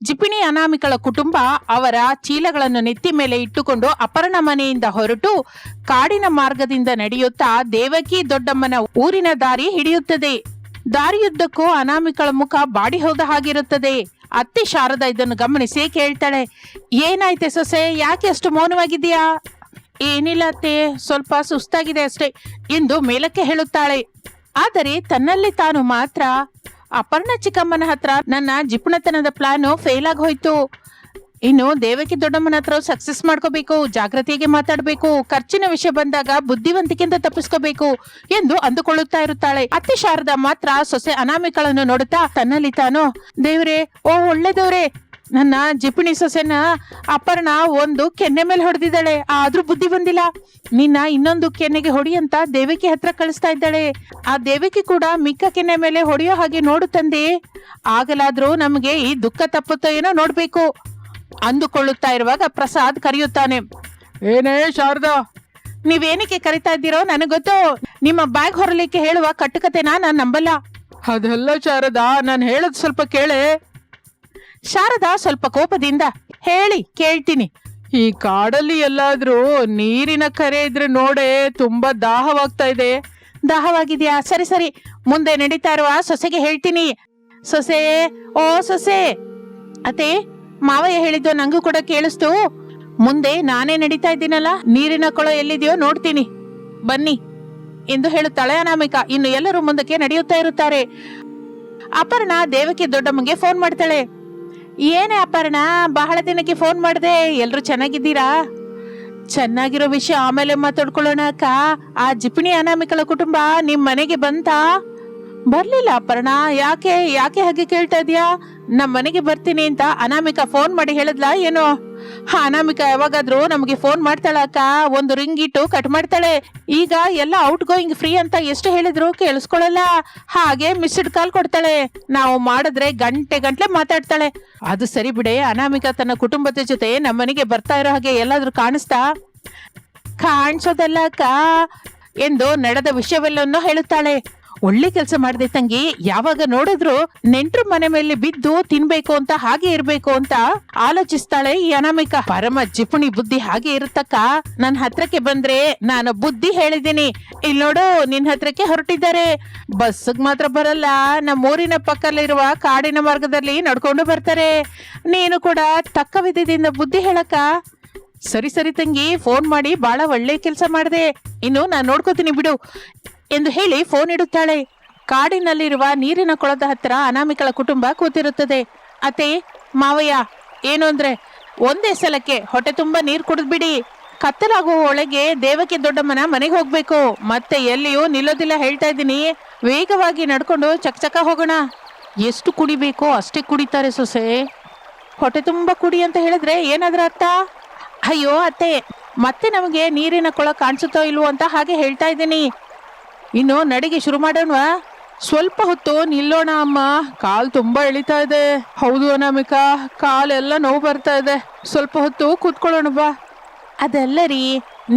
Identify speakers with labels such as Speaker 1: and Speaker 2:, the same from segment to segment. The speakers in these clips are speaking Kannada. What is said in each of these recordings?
Speaker 1: ಜಿಪಿಣಿ ಅನಾಮಿಕಳ ಕುಟುಂಬ ಅವರ ಚೀಲಗಳನ್ನು ನೆತ್ತಿ ಮೇಲೆ ಇಟ್ಟುಕೊಂಡು ಅಪರ್ಣ ಮನೆಯಿಂದ ಹೊರಟು ಕಾಡಿನ ಮಾರ್ಗದಿಂದ ನಡೆಯುತ್ತಾ ದೇವಕಿ ದೊಡ್ಡಮ್ಮನ ಊರಿನ ದಾರಿ ಹಿಡಿಯುತ್ತದೆ. ದಾರಿಯುದ್ದಕ್ಕೂ ಅನಾಮಿಕಳ ಮುಖ ಬಾಡಿ ಹೋದ ಹಾಗಿರುತ್ತದೆ. ಅತ್ತೆ ಶಾರದಾ ಇದನ್ನು ಗಮನಿಸಿ ಕೇಳ್ತಾಳೆ, ಏನಾಯ್ತೆ ಸೊಸೆ, ಯಾಕೆ ಅಷ್ಟು ಮೌನವಾಗಿದೆಯಾ? ಏನಿಲ್ಲ ಅತ್ತೆ, ಸ್ವಲ್ಪ ಸುಸ್ತಾಗಿದೆ ಅಷ್ಟೇ ಎಂದು ಮೇಲಕ್ಕೆ ಹೇಳುತ್ತಾಳೆ. ಆದರೆ ತನ್ನಲ್ಲಿ ತಾನು ಮಾತ್ರ, ಅಪರ್ಣ ಚಿಕ್ಕಮ್ಮನ ಹತ್ರ ನನ್ನ ಜಿಪುಣತನದ ಪ್ಲಾನು ಫೇಲ್ ಆಗಿ ಹೋಯ್ತು. ಇನ್ನು ದೇವಕಿ ದೊಡ್ಡಮ್ಮನ ಹತ್ರ ಸಕ್ಸಸ್ ಮಾಡ್ಕೋಬೇಕು, ಜಾಗೃತಿಗೆ ಮಾತಾಡ್ಬೇಕು, ಖರ್ಚಿನ ವಿಷಯ ಬಂದಾಗ ಬುದ್ಧಿವಂತಿಕೆಯಿಂದ ತಪ್ಪಿಸ್ಕೋಬೇಕು ಎಂದು ಅಂದುಕೊಳ್ಳುತ್ತಾ ಇರುತ್ತಾಳೆ. ಅತ್ತೆ ಶಾರದಾ ಮಾತ್ರ ಸೊಸೆ ಅನಾಮಿಕಳನ್ನು ನೋಡುತ್ತಾ ತನ್ನಲ್ಲಿ ತಾನು, ದೇವ್ರೆ, ಓ ಒಳ್ಳೆದವ್ರೆ, ನನ್ನ ಜಿಪುಣಿ ಸೊಸೆನ ಅಪರ್ಣ ಒಂದು ಕೆನ್ನೆ ಮೇಲೆ ಹೊಡೆದಿದ್ದಾಳೆ, ಆದ್ರೂ ಬುದ್ಧಿ ಬಂದಿಲ್ಲ. ನಿನ್ನ ಇನ್ನೊಂದು ಕೆನ್ನೆಗೆ ಹೊಡಿ ಅಂತ ದೇವಕಿ ಹತ್ರ ಕಳಿಸ್ತಾ ಇದ್ದಾಳೆ. ಆ ದೇವಕಿ ಕೂಡ ಮಿಕ್ಕ ಕೆನ್ನೆ ಮೇಲೆ ಹೊಡೆಯೋ ಹಾಗೆ ನೋಡು ತಂದೆ, ಆಗಲಾದ್ರೂ ನಮಗೆ ಈ ದುಃಖ ತಪ್ಪುತ್ತೋ ಏನೋ ನೋಡ್ಬೇಕು ಅಂದುಕೊಳ್ಳುತ್ತಾ ಇರುವಾಗ ಪ್ರಸಾದ್ ಕರೆಯುತ್ತಾನೆ.
Speaker 2: ಏನೇ ಶಾರದಾ,
Speaker 1: ನೀವೇನಕ್ಕೆ ಕರಿತಾ ಇದ್ದೀರೋ ನನಗೆ ಗೊತ್ತು. ನಿಮ್ಮ ಬ್ಯಾಗ್ ಹೊರಲಿಕ್ಕೆ ಹೇಳುವ ಕಟ್ಟುಕತೆನ ನಾನು ನಂಬಲ್ಲ.
Speaker 2: ಅದೆಲ್ಲ ಶಾರದಾ, ನಾನು ಹೇಳೋದು ಸ್ವಲ್ಪ ಕೇಳೆ.
Speaker 1: ಶಾರದಾ ಸ್ವಲ್ಪ ಕೋಪದಿಂದ, ಹೇಳಿ ಕೇಳ್ತೀನಿ.
Speaker 2: ಈ ಕಾಡಲ್ಲಿ ಎಲ್ಲಾದ್ರೂ ನೀರಿನ ಕರೆ ಇದ್ರೆ ನೋಡೆ, ತುಂಬಾ ದಾಹವಾಗ್ತಾ ಇದೆ.
Speaker 1: ದಾಹವಾಗಿದ್ಯಾ? ಸರಿ ಸರಿ, ಮುಂದೆ ನಡೀತಾ ಇರುವ ಸೊಸೆಗೆ ಹೇಳ್ತೀನಿ. ಸೊಸೆ, ಓ ಸೊಸೆ. ಅತ್ತೆ, ಮಾವಯ್ಯ ಹೇಳಿದ್ದು ನಂಗೂ ಕೂಡ ಕೇಳಿಸ್ತು. ಮುಂದೆ ನಾನೇ ನಡೀತಾ ಇದ್ದೀನಲ್ಲ, ನೀರಿನ ಕೊಳ ಎಲ್ಲಿದೆಯೋ ನೋಡ್ತೀನಿ, ಬನ್ನಿ ಎಂದು ಹೇಳುತ್ತಾಳೆ ಅನಾಮಿಕಾ. ಇನ್ನು ಎಲ್ಲರೂ ಮುಂದಕ್ಕೆ ನಡೆಯುತ್ತಾ ಇರುತ್ತಾರೆ. ಅಪರ್ಣ ದೇವಕಿ ದೊಡ್ಡಮ್ಮಗೆ ಫೋನ್ ಮಾಡ್ತಾಳೆ. ಏನೇ ಅಪರ್ಣ, ಬಹಳ ದಿನಕ್ಕೆ ಫೋನ್ ಮಾಡಿದೆ, ಎಲ್ರು ಚೆನ್ನಾಗಿದ್ದೀರಾ? ಚೆನ್ನಾಗಿರೋ ವಿಷಯ ಆಮೇಲೆ ಮಾತಾಡ್ಕೊಳ್ಳೋಣ ಅಕ್ಕ. ಆ ಜಿಪುಣಿ ಅನಾಮಿಕಳ ಕುಟುಂಬ ನಿಮ್ ಮನೆಗೆ ಬಂತಾ? ಬರ್ಲಿಲ್ಲ ಅಪರ್ಣ, ಯಾಕೆ ಯಾಕೆ ಹಾಗೆ ಕೇಳ್ತಾ ಇದೀಯಾ? ನಮ್ಮ ಮನೆಗೆ ಬರ್ತೀನಿ ಅಂತ ಅನಾಮಿಕಾ ಫೋನ್ ಮಾಡಿ ಹೇಳಿದ್ಲಾ ಏನೋ? ಅನಾಮಿಕಾ ಯಾವಾಗಾದ್ರೂ ನಮಗೆ ಫೋನ್ ಮಾಡ್ತಾಳ ಅಕ್ಕ, ಒಂದು ರಿಂಗ್ ಇಟ್ಟು ಕಟ್ ಮಾಡ್ತಾಳೆ. ಈಗ ಎಲ್ಲ ಔಟ್ ಗೋಯಿಂಗ್ ಫ್ರೀ ಅಂತ ಎಷ್ಟು ಹೇಳಿದ್ರು ಕೇಳಿಸ್ಕೊಳ್ಳಲ್ಲ, ಹಾಗೆ ಮಿಸ್ಡ್ ಕಾಲ್ ಕೊಡ್ತಾಳೆ. ನಾವು ಮಾಡಿದ್ರೆ ಗಂಟೆ ಗಂಟ್ಲೆ ಮಾತಾಡ್ತಾಳೆ. ಅದು ಸರಿ ಬಿಡೆ, ಅನಾಮಿಕಾ ತನ್ನ ಕುಟುಂಬದ ಜೊತೆ ನಮ್ಮ ಮನೆಗೆ ಬರ್ತಾ ಇರೋ ಹಾಗೆ ಎಲ್ಲಾದ್ರೂ ಕಾಣಿಸ್ತಾ? ಕಾಣಿಸೋದಲ್ಲ ಅಕ್ಕ ಎಂದು ನಡೆದ ವಿಷಯವೆಲ್ಲವನ್ನೂ ಹೇಳುತ್ತಾಳೆ. ಒಳ್ಳೆ ಕೆಲಸ ಮಾಡಿದೆ ತಂಗಿ, ಯಾವಾಗ ನೋಡಿದ್ರು ನೆಂಟ್ರ ಮನೆ ಮೇಲೆ ಬಿದ್ದು ತಿನ್ಬೇಕು ಅಂತ, ಹಾಗೆ ಇರ್ಬೇಕು ಅಂತ ಆಲೋಚಿಸ್ತಾಳೆ ಈ ಅನಾಮಿಕಾ. ಪರಮ ಜಿಪುಣಿ ಬುದ್ಧಿ ಹಾಗೆ ಇರುತ್ತಕ್ಕ. ನನ್ನ ಹತ್ರಕ್ಕೆ ಬಂದ್ರೆ ನಾನು ಬುದ್ಧಿ ಹೇಳಿದ್ದೀನಿ, ಇಲ್ಲಿ ನೋಡು ನಿನ್ ಹತ್ರಕ್ಕೆ ಹೊರಟಿದ್ದಾರೆ. ಬಸ್ಸಿಗೆ ಮಾತ್ರ ಬರಲ್ಲ, ನಮ್ಮ ಊರಿನ ಪಕ್ಕದಲ್ಲಿರುವ ಕಾಡಿನ ಮಾರ್ಗದಲ್ಲಿ ನಡ್ಕೊಂಡು ಬರ್ತಾರೆ. ನೀನು ಕೂಡ ತಕ್ಕ ವಿಧದಿಂದ ಬುದ್ಧಿ ಹೇಳಕ್ಕ. ಸರಿ ಸರಿ ತಂಗಿ, ಫೋನ್ ಮಾಡಿ ಬಹಳ ಒಳ್ಳೆ ಕೆಲಸ ಮಾಡಿದೆ, ಇನ್ನು ನಾನು ನೋಡ್ಕೋತೀನಿ ಬಿಡು ಎಂದು ಹೇಳಿ ಫೋನ್ ಇಡುತ್ತಾಳೆ. ಕಾಡಿನಲ್ಲಿರುವ ನೀರಿನ ಕೊಳದ ಹತ್ರ ಅನಾಮಿಕಳ ಕುಟುಂಬ ಕೂತಿರುತ್ತದೆ. ಅತ್ತೆ, ಮಾವಯ್ಯ, ಏನು ಅಂದ್ರೆ ಒಂದೇ ಸಲಕ್ಕೆ ಹೊಟ್ಟೆ ತುಂಬಾ ನೀರು ಕುಡಿದ್ಬಿಡಿ. ಕತ್ತಲಾಗುವ ಒಳಗೆ ದೇವಕಿ ದೊಡ್ಡಮ್ಮನ ಮನೆಗೆ ಹೋಗ್ಬೇಕು, ಮತ್ತೆ ಎಲ್ಲಿಯೂ ನಿಲ್ಲೋದಿಲ್ಲ ಹೇಳ್ತಾ ಇದ್ದೀನಿ. ವೇಗವಾಗಿ ನಡ್ಕೊಂಡು ಚಕಚಕ ಹೋಗೋಣ. ಎಷ್ಟು ಕುಡಿಬೇಕೋ ಅಷ್ಟೇ ಕುಡಿತಾರೆ ಸೊಸೆ. ಹೊಟ್ಟೆ ತುಂಬಾ ಕುಡಿ ಅಂತ ಹೇಳಿದ್ರೆ ಏನಾದ್ರ ಅರ್ಥ? ಅಯ್ಯೋ ಅತ್ತೆ, ಮತ್ತೆ ನಮಗೆ ನೀರಿನ ಕೊಳ ಕಾಣಿಸುತ್ತೋ ಇಲ್ವೋ ಅಂತ ಹಾಗೆ ಹೇಳ್ತಾ ಇದ್ದೀನಿ. ಇನ್ನು ನಡಿಗೆ ಶುರು ಮಾಡೋಣವಾ?
Speaker 2: ಸ್ವಲ್ಪ ಹೊತ್ತು ನಿಲ್ಲೋಣ ಅಮ್ಮ, ಕಾಲ್ ತುಂಬಾ ಎಳಿತಾ ಇದೆ. ಹೌದು ಅನಾಮಿಕಾ, ಕಾಲೆಲ್ಲ ನೋವು ಬರ್ತಾ ಇದೆ, ಸ್ವಲ್ಪ ಹೊತ್ತು ಕೂತ್ಕೊಳ್ಳೋಣ ಬಾ.
Speaker 1: ಅದಲ್ಲ ರೀ,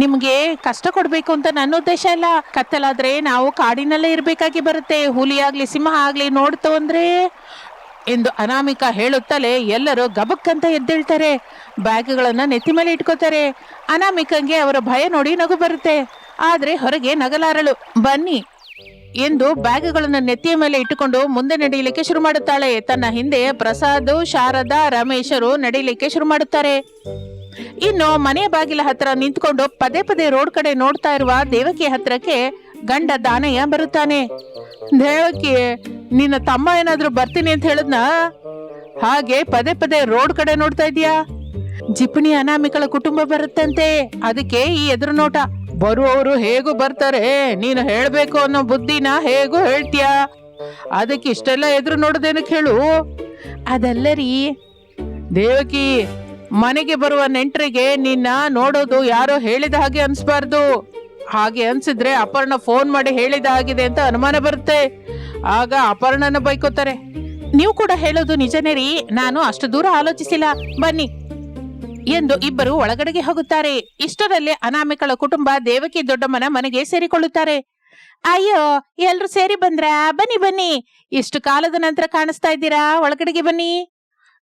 Speaker 1: ನಿಮ್ಗೆ ಕಷ್ಟ ಕೊಡ್ಬೇಕು ಅಂತ ನನ್ನ ಉದ್ದೇಶ ಇಲ್ಲ. ಕತ್ತಲಾದ್ರೆ ನಾವು ಕಾಡಿನಲ್ಲೇ ಇರ್ಬೇಕಾಗಿ ಬರುತ್ತೆ. ಹುಲಿ ಆಗ್ಲಿ ಸಿಂಹ ಆಗ್ಲಿ ನೋಡ್ತು ಅಂದ್ರೆ ಎಂದು ಅನಾಮಿಕಾ ಹೇಳುತ್ತಲೇ ಎಲ್ಲರೂ ಗಬಕ್ಕಂತ ಎದ್ದೇಳ್ತಾರೆ. ಬ್ಯಾಗ್ಗಳನ್ನ ನೆತ್ತಿ ಮೇಲೆ ಇಟ್ಕೋತಾರೆ. ಅನಾಮಿಕಂಗೆ ಅವರ ಭಯ ನೋಡಿ ನಗು ಬರುತ್ತೆ, ಆದ್ರೆ ಹೊರಗೆ ನಗಲಾರಳು. ಬನ್ನಿ ಎಂದು ಬ್ಯಾಗ್ಗಳನ್ನು ನೆತ್ತಿಯ ಮೇಲೆ ಇಟ್ಟುಕೊಂಡು ಮುಂದೆ ನಡೀಲಿಕ್ಕೆ ಶುರು ಮಾಡುತ್ತಾಳೆ. ತನ್ನ ಹಿಂದೆ ಪ್ರಸಾದ್, ಶಾರದಾ, ರಮೇಶರು ನಡೀಲಿಕ್ಕೆ ಶುರು ಮಾಡುತ್ತಾರೆ. ಇನ್ನು ಮನೆಯ ಬಾಗಿಲ ಹತ್ರ ನಿಂತ್ಕೊಂಡು ಪದೇ ಪದೇ ರೋಡ್ ಕಡೆ ನೋಡ್ತಾ ಇರುವ ದೇವಕಿ ಹತ್ರಕ್ಕೆ ಗಂಡ ದಾನಯ್ಯ ಬರುತ್ತಾನೆ.
Speaker 2: ದೇವಕಿ, ನಿನ್ನ ತಮ್ಮ ಏನಾದ್ರೂ ಬರ್ತೀನಿ ಅಂತ ಹೇಳದ್ನ? ಹಾಗೆ ಪದೇ ಪದೇ ರೋಡ್ ಕಡೆ ನೋಡ್ತಾ ಇದೀಯಾ?
Speaker 1: ಜಿಪುಣಿ ಅನಾಮಿಕಳ ಕುಟುಂಬ ಬರುತ್ತಂತೆ, ಅದಕ್ಕೆ ಈ ಎದುರು ನೋಟ.
Speaker 2: ಬರುವವರು ಹೇಗೂ ಬರ್ತಾರೆ, ನೀನು ಹೇಳ್ಬೇಕು ಅನ್ನೋ ಬುದ್ಧಿನ ಹೇಗೂ ಹೇಳ್ತೀಯ, ಅದಕ್ಕೆ ಇಷ್ಟೆಲ್ಲ ಎದುರು ನೋಡೋದೇನಕ್ಕೆ ಹೇಳು?
Speaker 1: ಅದಲ್ಲ ರೀ
Speaker 2: ದೇವಕಿ, ಮನೆಗೆ ಬರುವ ನೆಂಟರಿಗೆ ನಿನ್ನ ನೋಡೋದು ಯಾರೋ ಹೇಳಿದ ಹಾಗೆ ಅನ್ಸ್ಬಾರ್ದು. ಹಾಗೆ ಅನ್ಸಿದ್ರೆ ಅಪರ್ಣ ಫೋನ್ ಮಾಡಿ ಹೇಳಿದ ಆಗಿದೆ ಅಂತ ಅನುಮಾನ ಬರುತ್ತೆ, ಆಗ ಅಪರ್ಣನ ಬೈಕೋತಾರೆ.
Speaker 1: ನೀವು ಕೂಡ ಹೇಳೋದು ನಿಜನೇ ರೀ, ನಾನು ಅಷ್ಟು ದೂರ ಆಲೋಚಿಸಿಲ್ಲ, ಬನ್ನಿ ಎಂದು ಇಬ್ಬರು ಒಳಗಡೆಗೆ ಹೋಗುತ್ತಾರೆ. ಇಷ್ಟರಲ್ಲಿ ಅನಾಮಿಕಳ ಕುಟುಂಬ ದೇವಕಿ ದೊಡ್ಡಮ್ಮನ ಮನೆಗೆ ಸೇರಿಕೊಳ್ಳುತ್ತಾರೆ. ಅಯ್ಯೋ, ಎಲ್ರು ಸೇರಿ ಬಂದ್ರಾ? ಬನ್ನಿ ಬನ್ನಿ, ಇಷ್ಟು ಕಾಲದ ನಂತರ ಕಾಣಿಸ್ತಾ ಇದ್ದೀರಾ, ಒಳಗಡೆಗೆ ಬನ್ನಿ.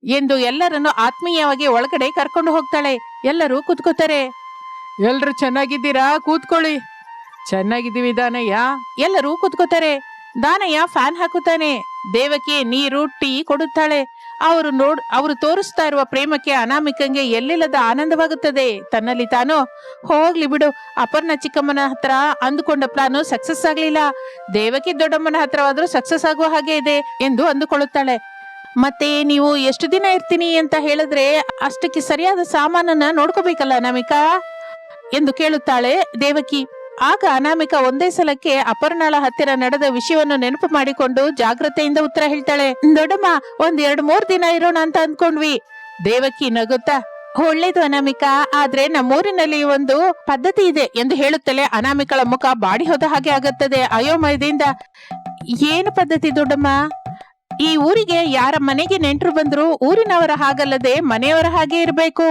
Speaker 1: ಎಂದು ಎಲ್ಲರನ್ನು ಆತ್ಮೀಯವಾಗಿ ಒಳಗಡೆ ಕರ್ಕೊಂಡು ಹೋಗ್ತಾಳೆ. ಎಲ್ಲರೂ ಕೂತ್ಕೋತಾರೆ.
Speaker 2: ಎಲ್ರು ಚೆನ್ನಾಗಿದ್ದೀರಾ? ಕೂತ್ಕೊಳ್ಳಿ. ಚೆನ್ನಾಗಿದ್ದೀವಿ ದಾನಯ್ಯ.
Speaker 1: ಎಲ್ಲರೂ ಕೂತ್ಕೋತಾರೆ. ದಾನಯ್ಯ ಫ್ಯಾನ್ ಹಾಕುತ್ತಾನೆ. ದೇವಕಿ ನೀರು ಟೀ ಕೊಡುತ್ತಾಳೆ. ಅವರು ತೋರಿಸ್ತಾ ಇರುವ ಪ್ರೇಮಕ್ಕೆ ಅನಾಮಿಕಂಗೆ ಎಲ್ಲಿಲ್ಲದ ಆನಂದವಾಗುತ್ತದೆ. ತನ್ನಲ್ಲಿ ತಾನು, ಹೋಗ್ಲಿ ಬಿಡು, ಅಪರ್ಣ ಚಿಕ್ಕಮ್ಮನ ಹತ್ರ ಅಂದುಕೊಂಡ ಪ್ಲಾನು ಸಕ್ಸಸ್ ಆಗ್ಲಿಲ್ಲ, ದೇವಕಿ ದೊಡ್ಡಮ್ಮನ ಹತ್ರವಾದ್ರೂ ಸಕ್ಸಸ್ ಆಗುವ ಹಾಗೆ ಇದೆ ಎಂದು ಅಂದುಕೊಳ್ಳುತ್ತಾಳೆ. ಮತ್ತೆ ನೀವು ಎಷ್ಟು ದಿನ ಇರ್ತೀನಿ ಅಂತ ಹೇಳಿದ್ರೆ ಅಷ್ಟಕ್ಕೆ ಸರಿಯಾದ ಸಾಮಾನನ್ನ ನೋಡ್ಕೋಬೇಕಲ್ಲ ಅನಾಮಿಕಾ ಎಂದು ಕೇಳುತ್ತಾಳೆ ದೇವಕಿ. ಆಗ ಅನಾಮಿಕ ಒಂದೇ ಸಲಕ್ಕೆ ಅಪರ್ಣಾಳ ಹತ್ತಿರ ನಡೆದ ವಿಷಯವನ್ನು ನೆನಪು ಮಾಡಿಕೊಂಡು ಜಾಗ್ರತೆಯಿಂದ ಉತ್ತರ ಹೇಳ್ತಾಳೆ. ದೊಡ್ಡಮ್ಮ, 1-2-3 ದಿನ ಇರೋಣ ಅಂತ ಅಂದ್ಕೊಂಡ್ವಿ. ದೇವಕಿ ನಗುತ್ತಾ, ಒಳ್ಳೇದು ಅನಾಮಿಕಾ, ಆದ್ರೆ ನಮ್ಮೂರಿನಲ್ಲಿ ಒಂದು ಪದ್ಧತಿ ಇದೆ ಎಂದು ಹೇಳುತ್ತಲೇ ಅನಾಮಿಕಳ ಮುಖ ಬಾಡಿ ಹೋದ ಹಾಗೆ ಆಗುತ್ತದೆ ಅಯೋಮಯದಿಂದ. ಏನು ಪದ್ಧತಿ ದೊಡ್ಡಮ್ಮ? ಈ ಊರಿಗೆ ಯಾರ ಮನೆಗೆ ನೆಂಟರು ಬಂದ್ರು ಊರಿನವರ ಹಾಗಲ್ಲದೆ ಮನೆಯವರ ಹಾಗೆ ಇರಬೇಕು.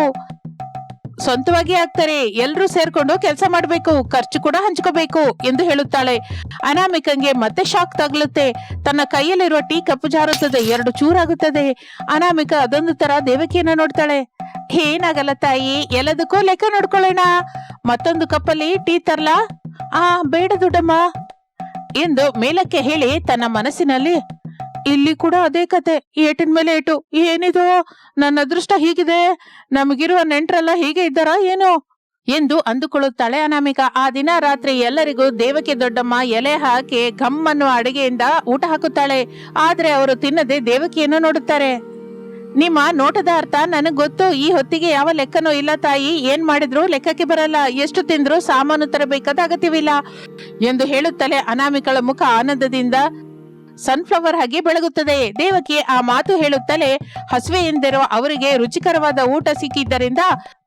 Speaker 1: ಸ್ವಂತವಾಗಿ ಆಗ್ತಾರೆ, ಎಲ್ರೂ ಸೇರ್ಕೊಂಡು ಕೆಲಸ ಮಾಡ್ಬೇಕು, ಖರ್ಚು ಕೂಡ ಹಂಚ್ಕೋಬೇಕು ಎಂದು ಹೇಳುತ್ತಾಳೆ. ಅನಾಮಿಕಂಗೆ ಮತ್ತೆ ಶಾಕ್ ತಗಲುತ್ತೆ. ತನ್ನ ಕೈಯಲ್ಲಿರುವ ಟೀ ಕಪ್ಪು ಜಾರುತ್ತದೆ, 2 ಚೂರಾಗುತ್ತದೆ. ಅನಾಮಿಕ ಅದೊಂದು ತರ ದೇವಕಿಯನ್ನ ನೋಡ್ತಾಳೆ. ಏನಾಗಲ್ಲ ತಾಯಿ, ಎಲ್ಲದಕ್ಕೂ ಲೆಕ್ಕ ನೋಡ್ಕೊಳ್ಳೋಣ. ಮತ್ತೊಂದು ಕಪ್ಪಲ್ಲಿ ಟೀ ತರ್ಲಾ? ಬೇಡ ದೊಡ್ಡಮ್ಮ ಎಂದು ಮೇಲಕ್ಕೆ ಹೇಳಿ ತನ್ನ ಮನಸ್ಸಿನಲ್ಲಿ, ಇಲ್ಲಿ ಕೂಡ ಅದೇ ಕತೆ, ಏಟಿನ ಮೇಲೆ ಏಟು, ಏನಿದು ನನ್ನ ಅದೃಷ್ಟ ಹೀಗಿದೆ, ನಮಗಿರುವ ನೆಂಟ್ರೆಲ್ಲ ಹೀಗೆ ಇದ್ದಾರಾ ಏನೋ ಎಂದು ಅಂದುಕೊಳ್ಳುತ್ತಾಳೆ ಅನಾಮಿಕ. ಆ ದಿನ ರಾತ್ರಿ ಎಲ್ಲರಿಗೂ ದೇವಕಿ ದೊಡ್ಡಮ್ಮ ಎಲೆ ಹಾಕಿ ಘಮ್ಮನ್ನು ಅಡಿಗೆಯಿಂದ ಊಟ ಹಾಕುತ್ತಾಳೆ. ಆದ್ರೆ ಅವರು ತಿನ್ನದೆ ದೇವಕಿಯನ್ನು ನೋಡುತ್ತಾರೆ. ನಿಮ್ಮ ನೋಟದ ಅರ್ಥ ನನಗ್ ಗೊತ್ತು. ಈ ಹೊತ್ತಿಗೆ ಯಾವ ಲೆಕ್ಕನೂ ಇಲ್ಲ ತಾಯಿ, ಏನ್ ಮಾಡಿದ್ರು ಲೆಕ್ಕಕ್ಕೆ ಬರಲ್ಲ, ಎಷ್ಟು ತಿಂದ್ರು ಸಾಮಾನು ತರಬೇಕಾದ ಅಗತ್ಯವಿಲ್ಲ ಎಂದು ಹೇಳುತ್ತಲೇ ಅನಾಮಿಕಳ ಮುಖ ಆನಂದದಿಂದ ಸನ್ಫ್ಲವರ್ ಹಾಗೆ ಬೆಳಗುತ್ತದೆ. ದೇವಕಿ ಆ ಮಾತು ಹೇಳುತ್ತಲೇ ಹಸುವೆ ಎಂದಿರುವ ಅವರಿಗೆ ರುಚಿಕರವಾದ ಊಟ ಸಿಕ್ಕಿದ್ದರಿಂದ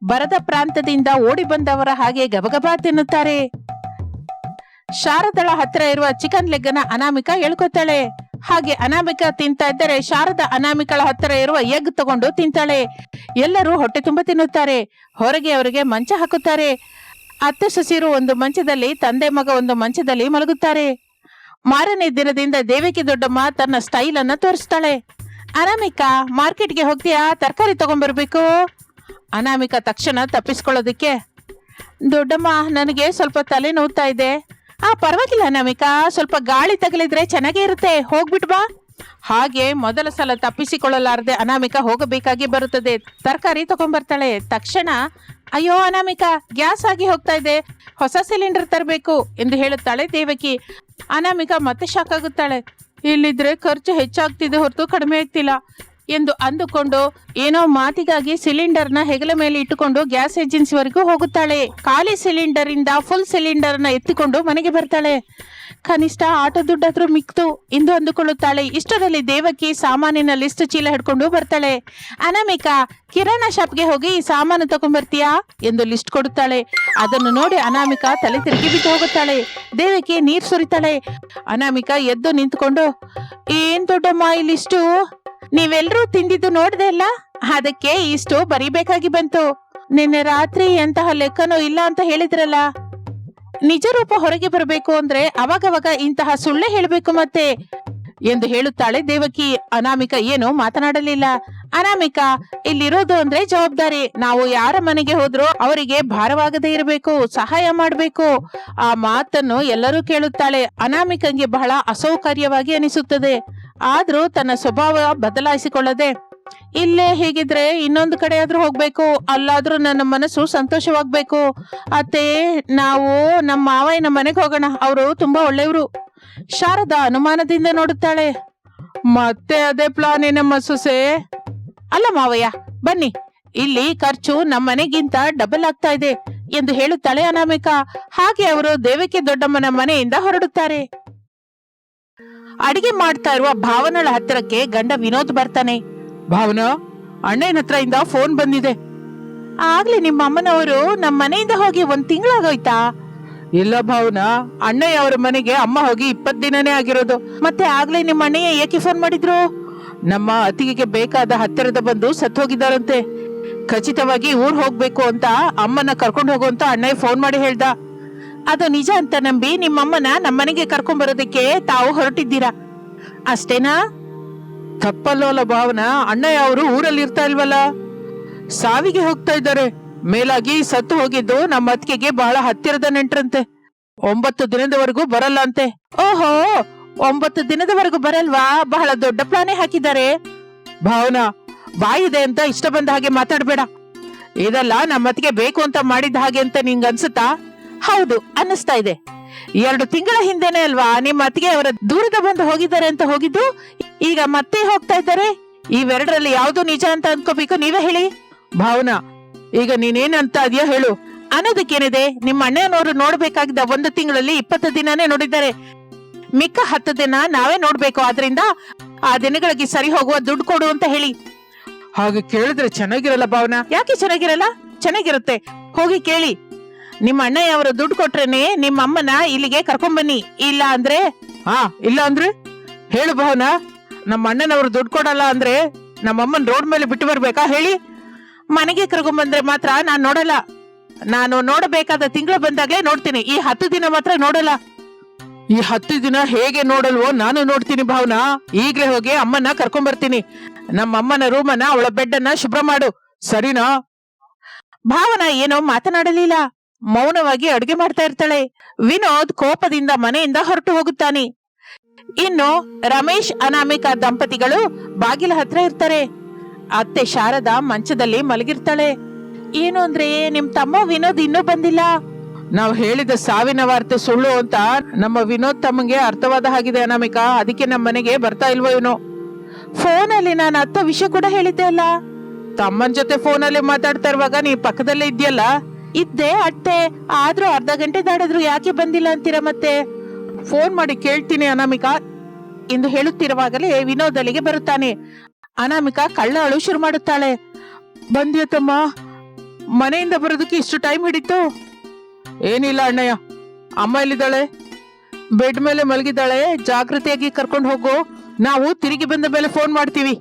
Speaker 1: ಬರದ ಪ್ರಾಂತದಿಂದ ಓಡಿ ಬಂದವರ ಹಾಗೆ ಗಬಗಬಾ ತಿನ್ನುತ್ತಾರೆ. ಶಾರದಳ ಹತ್ತಿರ ಇರುವ ಚಿಕನ್ ಲೆಗ್ ಅನ್ನ ಅನಾಮಿಕ ಹೇಳ್ಕೊತಾಳೆ. ಹಾಗೆ ಅನಾಮಿಕ ತಿಂತಾ ಇದ್ದರೆ ಶಾರದಾ ಅನಾಮಿಕಳ ಹತ್ತಿರ ಇರುವ ಎಗ್ ತಗೊಂಡು ತಿಂತಾಳೆ. ಎಲ್ಲರೂ ಹೊಟ್ಟೆ ತುಂಬ ತಿನ್ನುತ್ತಾರೆ. ಹೊರಗೆ ಅವರಿಗೆ ಮಂಚ ಹಾಕುತ್ತಾರೆ. ಅತ್ತೆ ಸೊಸೆಯರು ಒಂದು ಮಂಚದಲ್ಲಿ, ತಂದೆ ಮಗ ಒಂದು ಮಂಚದಲ್ಲಿ ಮಲಗುತ್ತಾರೆ. ಮಾರನೇ ದಿನದಿಂದ ದೇವಕಿ ದೊಡ್ಡಮ್ಮ ತನ್ನ ಸ್ಟೈಲ್ ಅನ್ನ ತೋರಿಸ್ತಾಳೆ. ಅನಾಮಿಕ, ಮಾರ್ಕೆಟ್ಗೆ ಹೋಗ್ತೀಯಾ? ತರಕಾರಿ ತಗೊಂಡ್ಬರ್ಬೇಕು. ಅನಾಮಿಕ ತಕ್ಷಣ ತಪ್ಪಿಸ್ಕೊಳ್ಳೋದಿಕ್ಕೆ, ದೊಡ್ಡಮ್ಮ ನನಗೆ ಸ್ವಲ್ಪ ತಲೆ ನೋವ್ತಾ ಇದೆ. ಪರವಾಗಿಲ್ಲ ಅನಾಮಿಕ, ಸ್ವಲ್ಪ ಗಾಳಿ ತಗಲಿದ್ರೆ ಚೆನ್ನಾಗೇ ಇರುತ್ತೆ, ಹೋಗ್ಬಿಟ್ ಬಾ. ಹಾಗೆ ಮೊದಲ ಸಲ ತಪ್ಪಿಸಿಕೊಳ್ಳಲಾರದೆ ಅನಾಮಿಕ ಹೋಗಬೇಕಾಗಿ ಬರುತ್ತದೆ. ತರಕಾರಿ ತಗೊಂಡ್ಬರ್ತಾಳೆ. ತಕ್ಷಣ, ಅಯ್ಯೋ ಅನಾಮಿಕ, ಗ್ಯಾಸ್ ಆಗಿ ಹೋಗ್ತಾ ಇದೆ, ಹೊಸ ಸಿಲಿಂಡರ್ ತರಬೇಕು ಎಂದು ಹೇಳುತ್ತಾಳೆ ದೇವಕಿ. ಅನಾಮಿಕ ಮತ್ತೆ ಶಾಕ್ ಆಗುತ್ತಾಳೆ. ಇಲ್ಲಿದ್ರೆ ಖರ್ಚು ಹೆಚ್ಚಾಗ್ತಿದೆ ಹೊರತು ಕಡಿಮೆ ಆಗ್ತಿಲ್ಲ ಎಂದು ಅಂದುಕೊಂಡು ಏನೋ ಮಾತಿಗಾಗಿ ಸಿಲಿಂಡರ್ನ ಹೆಗಲ ಮೇಲೆ ಇಟ್ಟುಕೊಂಡು ಗ್ಯಾಸ್ ಏಜೆನ್ಸಿವರೆಗೂ ಹೋಗುತ್ತಾಳೆ. ಖಾಲಿ ಸಿಲಿಂಡರ್ ಇಂದ ಫುಲ್ ಸಿಲಿಂಡರ್ನ ಎತ್ತಿಕೊಂಡು ಮನೆಗೆ ಬರ್ತಾಳೆ. ಕನಿಷ್ಠ ಆಟೋ ದುಡ್ಡಾದ್ರೂ ಮಿಕ್ತು ಎಂದು ಅಂದುಕೊಳ್ಳುತ್ತಾಳೆ. ಇಷ್ಟರಲ್ಲಿ ದೇವಕಿ ಸಾಮಾನಿನ ಲಿಸ್ಟ್ ಚೀಲ ಹಿಡ್ಕೊಂಡು ಬರ್ತಾಳೆ. ಅನಾಮಿಕ, ಕಿರಾಣಾ ಶಾಪ್ಗೆ ಹೋಗಿ ಈ ಸಾಮಾನು ತಗೊಂಡ್ಬರ್ತೀಯಾ ಎಂದು ಲಿಸ್ಟ್ ಕೊಡುತ್ತಾಳೆ. ಅದನ್ನು ನೋಡಿ ಅನಾಮಿಕ ತಲೆ ತಿರುಗಿ ಬಿದ್ದು ಹೋಗುತ್ತಾಳೆ. ದೇವಕಿ ನೀರ್ ಸುರಿತಾಳೆ. ಅನಾಮಿಕ ಎದ್ದು ನಿಂತ್ಕೊಂಡು, ಏನ್ ದೊಡ್ಡಮ್ಮ ಈ ಲಿಸ್ಟು? ನೀವೆಲ್ರೂ ತಿಂದಿದ್ದು ನೋಡ್ದೆ ಅಲ್ಲ, ಅದಕ್ಕೆ ಇಷ್ಟು ಬರಿಬೇಕಾಗಿ ಬಂತು. ನಿನ್ನೆ ರಾತ್ರಿ ಎಂತಹ ಲೆಕ್ಕನೂ ಇಲ್ಲ ಅಂತ ಹೇಳಿದ್ರಲ್ಲ, ನಿಜ ರೂಪ ಹೊರಗೆ ಬರಬೇಕು ಅಂದ್ರೆ ಅವಾಗವಾಗ ಇಂತಹ ಸುಳ್ಳೆ ಹೇಳಬೇಕು ಮತ್ತೆ ಎಂದು ಹೇಳುತ್ತಾಳೆ ದೇವಕಿ. ಅನಾಮಿಕ ಏನು ಮಾತನಾಡಲಿಲ್ಲ. ಅನಾಮಿಕ, ಇಲ್ಲಿರೋದು ಅಂದ್ರೆ ಜವಾಬ್ದಾರಿ. ನಾವು ಯಾರ ಮನೆಗೆ ಹೋದ್ರೂ ಅವರಿಗೆ ಭಾರವಾಗದೇ ಇರಬೇಕು, ಸಹಾಯ ಮಾಡಬೇಕು. ಆ ಮಾತನ್ನು ಎಲ್ಲರೂ ಕೇಳುತ್ತಾಳೆ. ಅನಾಮಿಕಂಗೆ ಬಹಳ ಅಸೌಕರ್ಯವಾಗಿ ಅನಿಸುತ್ತದೆ. ಆದ್ರೂ ತನ್ನ ಸ್ವಭಾವ ಬದಲಾಯಿಸಿಕೊಳ್ಳದೆ, ಇಲ್ಲೇ ಹೀಗಿದ್ರೆ ಇನ್ನೊಂದು ಕಡೆ ಆದ್ರೂ ಹೋಗ್ಬೇಕು, ಅಲ್ಲಾದ್ರೂ ನನ್ನ ಮನಸ್ಸು ಸಂತೋಷವಾಗ್ಬೇಕು. ಅತ್ತೆ, ನಾವು ನಮ್ಮ ಮಾವಯ್ಯನ ಮನೆಗೆ ಹೋಗೋಣ, ಅವರು ತುಂಬಾ ಒಳ್ಳೆಯವರು. ಶಾರದಾ ಅನುಮಾನದಿಂದ ನೋಡುತ್ತಾಳೆ. ಮತ್ತೆ ಅದೇ ಪ್ಲಾನ್ ನಮ್ಮ ಸೊಸೆ? ಅಲ್ಲ ಮಾವಯ್ಯ, ಬನ್ನಿ, ಇಲ್ಲಿ ಖರ್ಚು ನಮ್ಮ ಮನೆಗಿಂತ ಡಬಲ್ ಆಗ್ತಾ ಇದೆ ಎಂದು ಹೇಳುತ್ತಾಳೆ ಅನಾಮಿಕ. ಹಾಗೆ ಅವರು ದೇವಕಿ ದೊಡ್ಡಮ್ಮನ ಮನೆಯಿಂದ ಹೊರಡುತ್ತಾರೆ. ಅಡಿಗೆ ಮಾಡ್ತಾ ಇರುವ ಭಾವನಳ ಹತ್ತಿರಕ್ಕೆ ಗಂಡ ವಿನೋದ್ ಬರ್ತಾನೆ. ಭಾವನಾ, ಅಣ್ಣನ ಹತ್ರ ಇಂದ ಫೋನ್ ಬಂದಿದೆ. ಆಗ್ಲಿ ನಿಮ್ಮ ಅಮ್ಮನವರು ನಮ್ಮ ಮನೆಯಿಂದ ಹೋಗಿ 1 ತಿಂಗಳಾಗೋಯ್ತಾ? ಇಲ್ಲ ಭಾವನಾ, ಅಣ್ಣಯ್ಯ ಅವರ ಮನೆಗೆ ಅಮ್ಮ ಹೋಗಿ 20 ದಿನನೇ ಆಗಿರೋದು. ಮತ್ತೆ ಆಗ್ಲೇ ನಿಮ್ಮ ಅಣ್ಣಯ್ಯ ಏಕೆ ಫೋನ್ ಮಾಡಿದ್ರು? ನಮ್ಮ ಅತ್ತಿಗೆಗೆ ಬೇಕಾದ ಹತ್ತಿರದ ಬಂದು ಸತ್ತು ಹೋಗಿದ್ದಾರಂತೆ. ಖಚಿತವಾಗಿ ಊರ್ ಹೋಗ್ಬೇಕು ಅಂತ ಅಮ್ಮನ ಕರ್ಕೊಂಡು ಹೋಗುವಂತ ಅಣ್ಣಯ್ಯ ಫೋನ್ ಮಾಡಿ ಹೇಳ್ದ. ಅದು ನಿಜ ಅಂತ ನಂಬಿ ನಿಮ್ಮಮ್ಮನ ನಮ್ಮನೆಗೆ ಕರ್ಕೊಂಡ್ ಬರೋದಕ್ಕೆ ತಾವು ಹೊರಟಿದ್ದೀರಾ ಅಷ್ಟೇನಾ?
Speaker 2: ತಪ್ಪಲ್ವಲ್ಲ ಭಾವನಾ, ಅಣ್ಣಯ್ಯ ಅವರು ಊರಲ್ಲಿ ಇರ್ತಾ ಇಲ್ವಲ್ಲ, ಸಾವಿಗೆ ಹೋಗ್ತಾ ಇದ್ದಾರೆ. ಮೇಲಾಗಿ ಸತ್ತು ಹೋಗಿದ್ದು ನಮ್ಮ ಅತ್ತಿಗೆಗೆ ಬಹಳ ಹತ್ತಿರದ ನೆಂಟ್ರಂತೆ. 9 ದಿನದವರೆಗೂ ಬರಲ್ಲ ಅಂತೆ.
Speaker 1: ಓಹೋ, 9 ದಿನದವರೆಗೂ ಬರಲ್ವಾ? ಬಹಳ ದೊಡ್ಡ ಪ್ಲಾನೇ ಹಾಕಿದ್ದಾರೆ.
Speaker 2: ಭಾವನಾ, ಬಾಯಿದೆ ಅಂತ ಇಷ್ಟ ಬಂದ ಹಾಗೆ ಮಾತಾಡ್ಬೇಡ. ಇದೆಲ್ಲ ನಮ್ಮ ಅತ್ತಿಗೆ ಬೇಕು ಅಂತ ಮಾಡಿದ ಹಾಗೆ ಅಂತ ನಿಂಗ್ ಅನ್ಸುತ್ತಾ?
Speaker 1: ಹೌದು, ಅನ್ನಿಸ್ತಾ ಇದೆ. 2 ತಿಂಗಳ ಹಿಂದೆನೆ ಅಲ್ವಾ ನಿಮ್ಮ ಅತ್ತಿಗೆ ಅವರ ದೂರದ ಬಂದು ಹೋಗಿದ್ದಾರೆ ಅಂತ ಹೋಗಿದ್ದು, ಈಗ ಮತ್ತೆ ಹೋಗ್ತಾ ಇದ್ದಾರೆ. ಇವೆರಡರಲ್ಲಿ ಯಾವ್ದು ನಿಜ ಅಂತ ಅನ್ಕೋಬೇಕು, ನೀವೇ ಹೇಳಿ.
Speaker 2: ಭಾವನಾ, ಈಗ ನೀನೇನಂತ ಅದ್ಯಾ ಹೇಳು.
Speaker 1: ಅನ್ನೋದಕ್ಕೇನಿದೆ, ನಿಮ್ಮ ಅಣ್ಣನವರು ನೋಡ್ಬೇಕಾಗಿದ್ದ 1 ತಿಂಗಳಲ್ಲಿ 20 ದಿನನೇ ನೋಡಿದ್ದಾರೆ. ಮಿಕ್ಕ 10 ದಿನ ನಾವೇ ನೋಡ್ಬೇಕು. ಆದ್ರಿಂದ ಆ ದಿನಗಳಿಗೆ ಸರಿ ಹೋಗುವ ದುಡ್ಡು ಕೊಡು ಅಂತ ಹೇಳಿ.
Speaker 2: ಹಾಗೆ ಕೇಳಿದ್ರೆ ಚೆನ್ನಾಗಿರಲ್ಲ ಭಾವನಾ.
Speaker 1: ಯಾಕೆ ಚೆನ್ನಾಗಿರಲ್ಲ? ಚೆನ್ನಾಗಿರುತ್ತೆ, ಹೋಗಿ ಕೇಳಿ. ನಿಮ್ಮ ಅಣ್ಣಯ್ಯವರು ದುಡ್ಡು ಕೊಟ್ರೇನೆ ನಿಮ್ಮ ಅಮ್ಮನ ಇಲ್ಲಿಗೆ ಕರ್ಕೊಂಬನ್ನಿ. ಇಲ್ಲ ಅಂದ್ರೆ
Speaker 2: ಇಲ್ಲ ಅಂದ್ರೆ ಹೇಳು ಭಾವನಾ. ನಮ್ಮ ಅಣ್ಣನವರು ದುಡ್ಡು ಕೊಡಲ್ಲ ಅಂದ್ರೆ ನಮ್ಮಮ್ಮನ್ ರೋಡ್ ಮೇಲೆ ಬಿಟ್ಟು ಬರ್ಬೇಕಾ ಹೇಳಿ?
Speaker 1: ಮನೆಗೆ ಕರ್ಕೊಂಬಂದ್ರೆ ಮಾತ್ರ ನಾನ್ ನೋಡಲ್ಲ. ನಾನು ನೋಡಬೇಕಾದ ತಿಂಗಳು ಬಂದಾಗ್ಲೇ ನೋಡ್ತೀನಿ. ಈ 10 ದಿನ ಮಾತ್ರ ನೋಡಲ್ಲ.
Speaker 2: ಈ 10 ದಿನ ಹೇಗೆ ನೋಡಲ್ವೋ ನಾನು ನೋಡ್ತೀನಿ ಭಾವನಾ. ಈಗ್ಲೇ ಹೋಗಿ ಅಮ್ಮನ ಕರ್ಕೊಂಡ್ ಬರ್ತೀನಿ. ನಮ್ಮ ಅಮ್ಮನ ರೂಮನ್ನ, ಅವಳ ಬೆಡ್ ಅನ್ನ ಶುಭ್ರ ಮಾಡು, ಸರಿನಾ?
Speaker 1: ಭಾವನಾ ಏನೋ ಮಾತನಾಡಲಿಲ್ಲ. ಮೌನವಾಗಿ ಅಡುಗೆ ಮಾಡ್ತಾ ಇರ್ತಾಳೆ. ವಿನೋದ್ ಕೋಪದಿಂದ ಮನೆಯಿಂದ ಹೊರಟು ಹೋಗುತ್ತಾನೆ. ಇನ್ನು ರಮೇಶ್ ಅನಾಮಿಕಾ ದಂಪತಿಗಳು ಬಾಗಿಲ ಹತ್ರ ಇರ್ತಾರೆ. ಅತ್ತೆ ಶಾರದಾ ಮಂಚದಲ್ಲಿ ಮಲಗಿರ್ತಾಳೆ. ಏನು ಅಂದ್ರೆ ನಿಮ್ ತಮ್ಮ ವಿನೋದ್ ಇನ್ನೂ ಬಂದಿಲ್ಲ.
Speaker 2: ನಾವ್ ಹೇಳಿದ ಸಾವಿನ ವಾರ್ತೆ ಸುಳ್ಳು ಅಂತ ನಮ್ಮ ವಿನೋದ್ ತಮ್ಮಂಗೆ ಅರ್ಥವಾದ ಹಾಗಿದೆ ಅನಾಮಿಕಾ. ಅದಕ್ಕೆ ನಮ್ಮ ಮನೆಗೆ ಬರ್ತಾ ಇಲ್ವೋ ಇವನು.
Speaker 1: ಫೋನಲ್ಲಿ ನಾನು ಅತ್ತ ವಿಷಯ ಕೂಡ ಹೇಳಿದ್ದೆ ಅಲ್ಲ.
Speaker 2: ತಮ್ಮನ್ ಜೊತೆ ಫೋನಲ್ಲಿ ಮಾತಾಡ್ತಾ ಇರುವಾಗ ನೀ ಪಕ್ಕದಲ್ಲೇ ಇದ್ಯಲ್ಲ.
Speaker 1: ಇದ್ದೆ ಅಟ್ಟೆ, ಆದ್ರೂ ಅರ್ಧ ಗಂಟೆ ದಾಡಿದ್ರು ಯಾಕೆ ಬಂದಿಲ್ಲ ಅಂತೀರಾ ಮತ್ತೆ?
Speaker 2: ಫೋನ್ ಮಾಡಿ ಕೇಳ್ತೀನಿ ಅನಾಮಿಕಾ
Speaker 1: ಎಂದು ಹೇಳುತ್ತಿರುವಾಗಲೇ ವಿನೋದ್ ಅಲ್ಲಿಗೆ ಬರುತ್ತಾನೆ. ಅನಾಮಿಕಾ ಕಳ್ಳ ಅಳು ಶುರು ಮಾಡುತ್ತಾಳೆ.
Speaker 2: ಬಂದ್ಯ ತಮ್ಮ, ಮನೆಯಿಂದ ಬರೋದಕ್ಕೆ ಇಷ್ಟು ಟೈಮ್ ಹಿಡಿತು? ಏನಿಲ್ಲ ಅಣ್ಣಯ್ಯ, ಅಮ್ಮ ಎಲ್ಲಿದ್ದಾಳೆ? ಬೆಡ್ ಮೇಲೆ ಮಲಗಿದ್ದಾಳೆ. ಜಾಗೃತಿಯಾಗಿ ಕರ್ಕೊಂಡು ಹೋಗು. ನಾವು ತಿರುಗಿ ಬಂದ ಮೇಲೆ ಫೋನ್ ಮಾಡ್ತೀವಿ.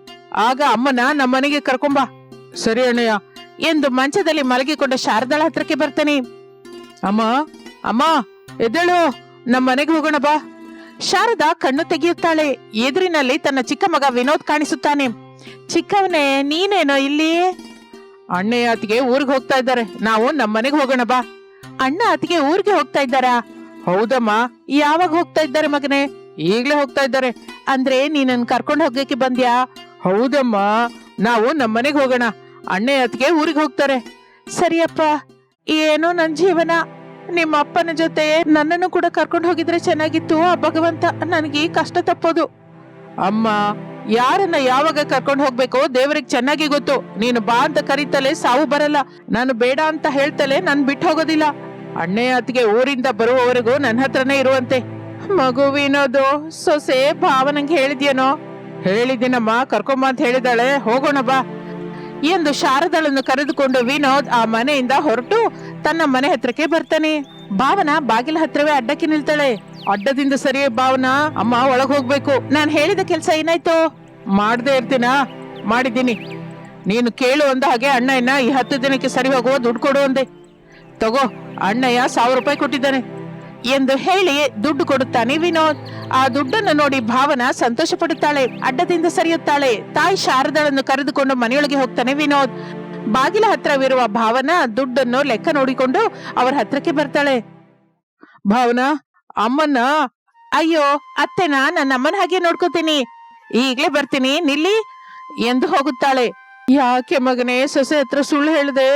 Speaker 2: ಆಗ ಅಮ್ಮನ ನಮ್ಮ ಮನೆಗೆ ಕರ್ಕೊಂಬ. ಸರಿ ಅಣ್ಣಯ್ಯ
Speaker 1: ಎಂದು ಮಂಚದಲ್ಲಿ ಮಲಗಿಕೊಂಡ ಶಾರದಾಳ ಹತ್ರಕ್ಕೆ ಬರ್ತಾನೆ.
Speaker 2: ಅಮ್ಮ, ಅಮ್ಮ ಎದ್ದೇಳು, ನಮ್ಮ ಮನೆಗೆ ಹೋಗೋಣ ಬಾ.
Speaker 1: ಶಾರದಾ ಕಣ್ಣು ತೆಗೆಯುತ್ತಾಳೆ. ಎದುರಿನಲ್ಲಿ ತನ್ನ ಚಿಕ್ಕ ಮಗ ವಿನೋದ್ ಕಾಣಿಸುತ್ತಾನೆ. ಚಿಕ್ಕವನೇ, ನೀನೇನೋ ಇಲ್ಲಿ?
Speaker 2: ಅಣ್ಣಯ್ಯ ಅತ್ತಿಗೆ ಊರಿಗೆ ಹೋಗ್ತಾ ಇದ್ದಾರೆ, ನಾವು ನಮ್ಮ ಮನೆಗೆ ಹೋಗೋಣ ಬಾ.
Speaker 1: ಅಣ್ಣ ಅತ್ತಿಗೆ ಊರಿಗೆ ಹೋಗ್ತಾ ಇದ್ದಾರಾ?
Speaker 2: ಹೌದಮ್ಮ.
Speaker 1: ಯಾವಾಗ ಹೋಗ್ತಾ ಇದ್ದಾರೆ ಮಗನೇ?
Speaker 2: ಈಗ್ಲೇ ಹೋಗ್ತಾ ಇದ್ದಾರೆ.
Speaker 1: ಅಂದ್ರೆ ನೀನನ್ ಕರ್ಕೊಂಡು ಹೋಗಕ್ಕೆ ಬಂದ್ಯಾ?
Speaker 2: ಹೌದಮ್ಮ, ನಾವು ನಮ್ಮ ಮನೆಗೆ ಹೋಗೋಣ. ಅಣ್ಣಯ್ಯ ಅತ್ತಿಗೆ ಊರಿಗೆ ಹೋಗ್ತಾರೆ.
Speaker 1: ಸರಿಯಪ್ಪ. ಏನೋ ನನ್ ಜೀವನ, ನಿಮ್ಮ ಅಪ್ಪನ ಜೊತೆ ನನ್ನನ್ನು ಕೂಡ ಕರ್ಕೊಂಡು ಹೋಗಿದ್ರೆ ಚೆನ್ನಾಗಿತ್ತು. ಆ ಭಗವಂತ ನನಗೆ ಕಷ್ಟ ತಪ್ಪೋದು.
Speaker 2: ಅಮ್ಮ, ಯಾರನ್ನ ಯಾವಾಗ ಕರ್ಕೊಂಡು ಹೋಗ್ಬೇಕೋ ದೇವರಿಗೆ ಚೆನ್ನಾಗಿ ಗೊತ್ತು. ನೀನು ಬಾ ಅಂತ ಕರೀತಲೆ ಸಾವು ಬರಲ್ಲ. ನಾನು ಬೇಡ ಅಂತ ಹೇಳ್ತಲೆ ನನ್ ಬಿಟ್ಟು ಹೋಗೋದಿಲ್ಲ. ಅಣ್ಣಯ್ಯ ಅತ್ತಿಗೆ ಊರಿಂದ ಬರುವವರೆಗೂ ನನ್ನ ಹತ್ರನೇ ಇರುವಂತೆ.
Speaker 1: ಮಗುವಿನೋದು ಸೊಸೆ ಭಾವನಂಗೆ ಹೇಳಿದ್ಯೇನೋ?
Speaker 2: ಹೇಳಿದ್ದೀನಮ್ಮ, ಕರ್ಕೊಂಬ ಅಂತ ಹೇಳಿದಾಳೆ. ಹೋಗೋಣ ಬಾ
Speaker 1: ಎಂದು ಶಾರದಾಳನ್ನು ಕರೆದುಕೊಂಡು ವಿನೋದ್ ಆ ಮನೆಯಿಂದ ಹೊರಟು ತನ್ನ ಮನೆ ಹತ್ರಕ್ಕೆ ಬರ್ತಾನೆ. ಭಾವನ ಬಾಗಿಲ ಹತ್ರವೇ ಅಡ್ಡಕ್ಕೆ ನಿಲ್ತಾಳೆ.
Speaker 2: ಅಡ್ಡದಿಂದ ಸರಿ ಭಾವನಾ, ಅಮ್ಮ ಒಳಗ್ ಹೋಗ್ಬೇಕು.
Speaker 1: ನಾನ್ ಹೇಳಿದ ಕೆಲ್ಸ ಏನಾಯ್ತು?
Speaker 2: ಮಾಡ್ದೇ ಇರ್ತೀನ? ಮಾಡಿದ್ದೀನಿ. ನೀನು ಕೇಳು ಅಂದ ಹಾಗೆ ಅಣ್ಣಯ್ಯನ ಈ 10 ದಿನಕ್ಕೆ ಸರಿ ಹೋಗುವ ದುಡ್ಡು ಕೊಡು ಅಂದೆ. ತಗೋ, ಅಣ್ಣಯ್ಯ 1000 ರೂಪಾಯಿ ಕೊಟ್ಟಿದ್ದಾನೆ
Speaker 1: ಎಂದು ಹೇಳಿ ದುಡ್ಡು ಕೊಡುತ್ತಾನೆ ವಿನೋದ್. ಆ ದುಡ್ಡನ್ನು ನೋಡಿ ಭಾವನ ಸಂತೋಷ ಪಡುತ್ತಾಳೆ. ಅಡ್ಡದಿಂದ ಸರಿಯುತ್ತಾಳೆ. ತಾಯಿ ಶಾರದಾಳನ್ನು ಕರೆದುಕೊಂಡು ಮನೆಯೊಳಗೆ ಹೋಗ್ತಾನೆ ವಿನೋದ್. ಬಾಗಿಲ ಹತ್ರವಿರುವ ಭಾವನ ದುಡ್ಡನ್ನು ಲೆಕ್ಕ ನೋಡಿಕೊಂಡು ಅವರ ಹತ್ರಕ್ಕೆ ಬರ್ತಾಳೆ.
Speaker 2: ಭಾವನಾ, ಅಮ್ಮನ್ನ.
Speaker 1: ಅಯ್ಯೋ ಅತ್ತೆನಾ, ನನ್ನ ಅಮ್ಮನ ಹಾಗೆ ನೋಡ್ಕೋತೀನಿ. ಈಗ್ಲೇ ಬರ್ತೀನಿ, ನಿಲ್ಲಿ ಎಂದು ಹೋಗುತ್ತಾಳೆ.
Speaker 2: ಯಾಕೆ ಮಗನೇ ಸೊಸೆ ಹತ್ರ ಸುಳ್ಳು ಹೇಳ್ದೆ?